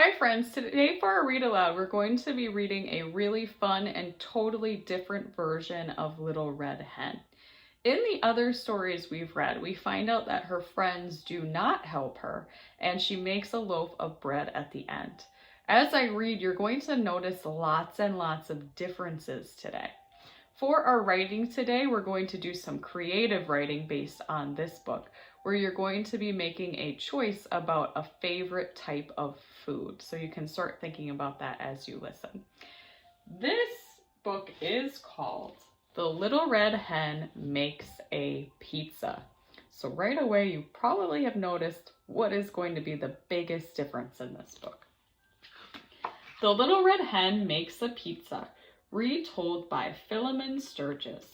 Hi friends, today for our read aloud we're going to be reading a really fun and totally different version of Little Red Hen. In the other stories we've read, we find out that her friends do not help her and she makes a loaf of bread at the end. As I read, you're going to notice lots and lots of differences today. For our writing today, we're going to do some creative writing based on this book, where you're going to be making a choice about a favorite type of food. So you can start thinking about that as you listen. This book is called The Little Red Hen Makes a Pizza. So right away, you probably have noticed what is going to be the biggest difference in this book. The Little Red Hen Makes a Pizza, retold by Philemon Sturgis,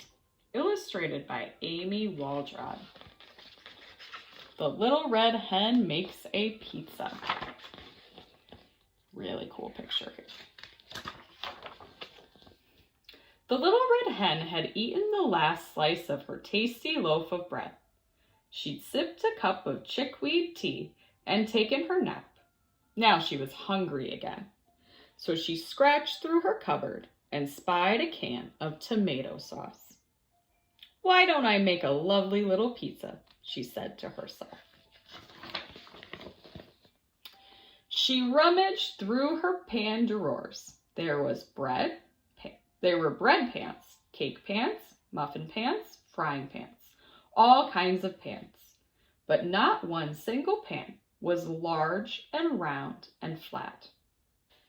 illustrated by Amy Waldrod. The Little Red Hen Makes a Pizza. Really cool picture here. The little red hen had eaten the last slice of her tasty loaf of bread. She'd sipped a cup of chickweed tea and taken her nap. Now she was hungry again. So she scratched through her cupboard and spied a can of tomato sauce. "Why don't I make a lovely little pizza?" she said to herself. She rummaged through her pan drawers. There were bread pans, cake pans, muffin pans, frying pans, all kinds of pans. But not one single pan was large and round and flat.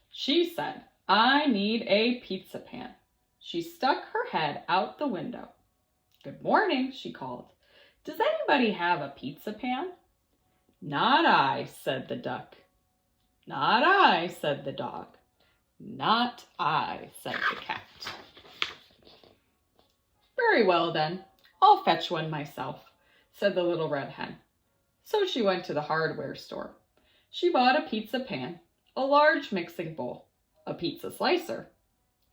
She said, "I need a pizza pan." She stuck her head out the window. "Good morning," she called. "Does anybody have a pizza pan?" "Not I," said the duck. "Not I," said the dog. "Not I," said the cat. "Very well then, I'll fetch one myself," said the little red hen. So she went to the hardware store. She bought a pizza pan, a large mixing bowl, a pizza slicer,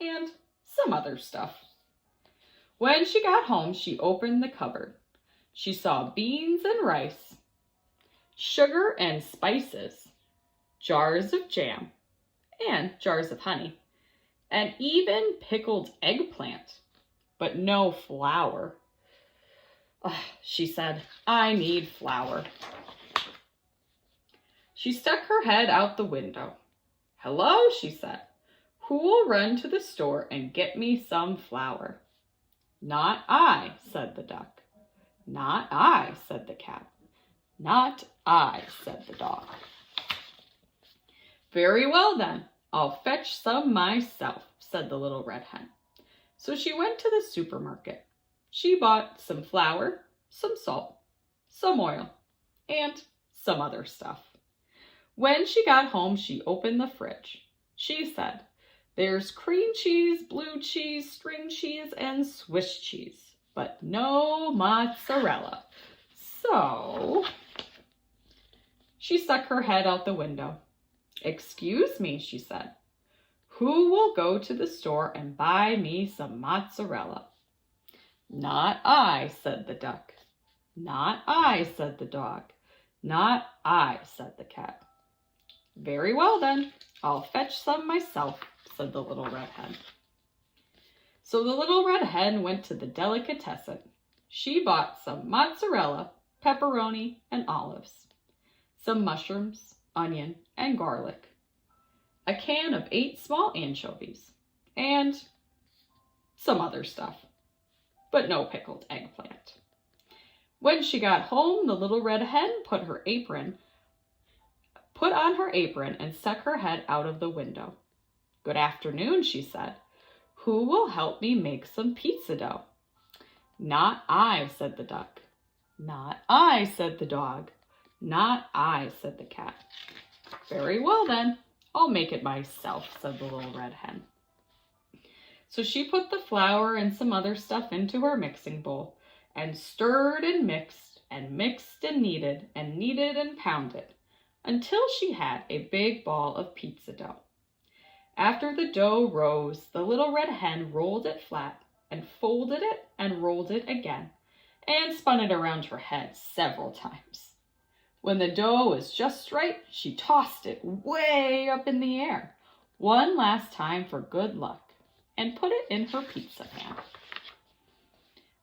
and some other stuff. When she got home, she opened the cupboard. She saw beans and rice, sugar and spices, jars of jam, and jars of honey, and even pickled eggplant, but no flour. She said, "I need flour." She stuck her head out the window. "Hello," she said. "Who will run to the store and get me some flour?" "Not I," said the duck. "Not I," said the cat. "Not I," said the dog. "Very well then, I'll fetch some myself," said the little red hen. So she went to the supermarket. She bought some flour, some salt, some oil, and some other stuff. When she got home, she opened the fridge. She said, "There's cream cheese, blue cheese, string cheese, and Swiss cheese, but no mozzarella." So she stuck her head out the window. "Excuse me," she said. "Who will go to the store and buy me some mozzarella?" "Not I," said the duck. "Not I," said the dog. "Not I," said the cat. "Very well then, I'll fetch some myself," said the little red hen. So the little red hen went to the delicatessen. She bought some mozzarella, pepperoni, and olives, some mushrooms, onion, and garlic, a can of 8 small anchovies, and some other stuff, but no pickled eggplant. When she got home, the little red hen put on her apron and stuck her head out of the window. "Good afternoon," she said. "Who will help me make some pizza dough?" "Not I," said the duck. "Not I," said the dog. "Not I," said the cat. "Very well then, I'll make it myself," said the little red hen. So she put the flour and some other stuff into her mixing bowl and stirred and mixed and mixed and kneaded and pounded until she had a big ball of pizza dough. After the dough rose, the little red hen rolled it flat and folded it and rolled it again and spun it around her head several times. When the dough was just right, she tossed it way up in the air, one last time for good luck, and put it in her pizza pan.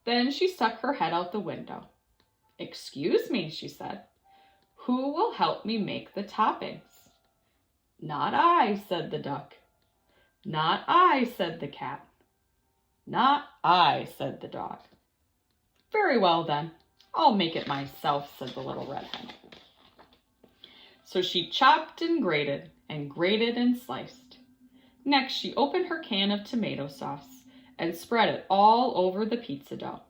Then she stuck her head out the window. "Excuse me," she said. "Who will help me make the toppings?" "Not I," said the duck. "Not I," said the cat. "Not I," said the dog. "Very well then, I'll make it myself," said the little red hen. So she chopped and grated and sliced. Next, she opened her can of tomato sauce and spread it all over the pizza dough.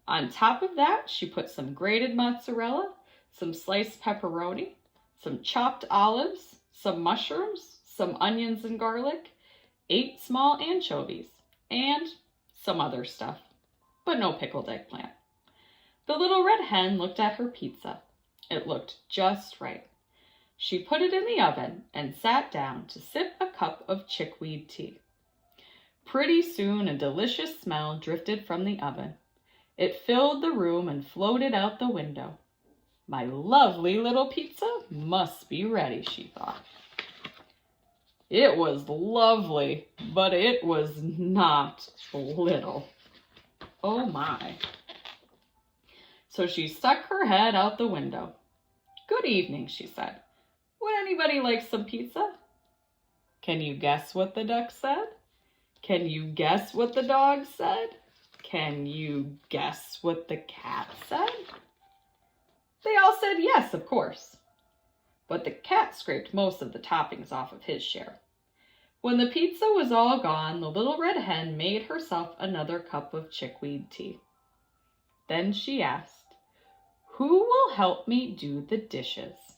On top of that, she put some grated mozzarella, some sliced pepperoni, some chopped olives, some mushrooms, some onions and garlic, 8 small anchovies, and some other stuff, but no pickled eggplant. The little red hen looked at her pizza. It looked just right. She put it in the oven and sat down to sip a cup of chickweed tea. Pretty soon a delicious smell drifted from the oven. It filled the room and floated out the window. "My lovely little pizza must be ready," she thought. It was lovely, but it was not little. Oh my. So she stuck her head out the window. "Good evening," she said. "Would anybody like some pizza?" Can you guess what the duck said? Can you guess what the dog said? Can you guess what the cat said? They all said yes, of course. But the cat scraped most of the toppings off of his share. When the pizza was all gone, the little red hen made herself another cup of chickweed tea. Then she asked, "Who will help me do the dishes?"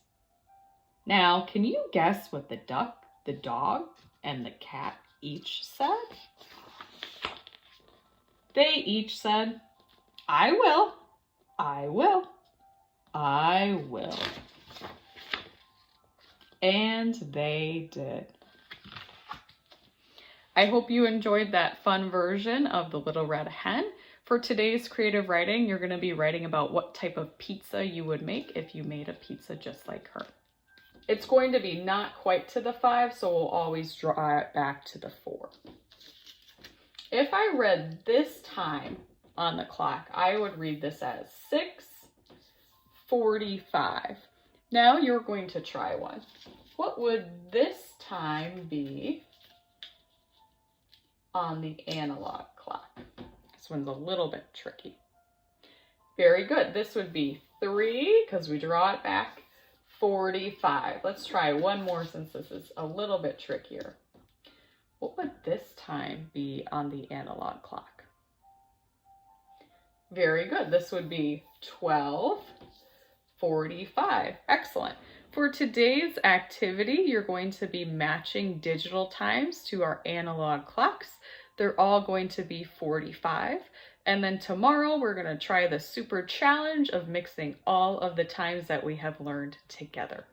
Now, can you guess what the duck, the dog, and the cat each said? They each said, "I will, I will, I will." And they did. I hope you enjoyed that fun version of The Little Red Hen. For today's creative writing, you're going to be writing about what type of pizza you would make if you made a pizza just like her. It's going to be not quite to the 5, so we'll always draw it back to the 4. If I read this time on the clock, I would read this as 6:45. Now you're going to try one. What would this time be on the analog clock? This one's a little bit tricky. Very good. This would be 3, because we draw it back, 45. Let's try one more since this is a little bit trickier. What would this time be on the analog clock? Very good. This would be 12:45. Excellent. For today's activity, you're going to be matching digital times to our analog clocks. They're all going to be 45. And then tomorrow, we're going to try the super challenge of mixing all of the times that we have learned together.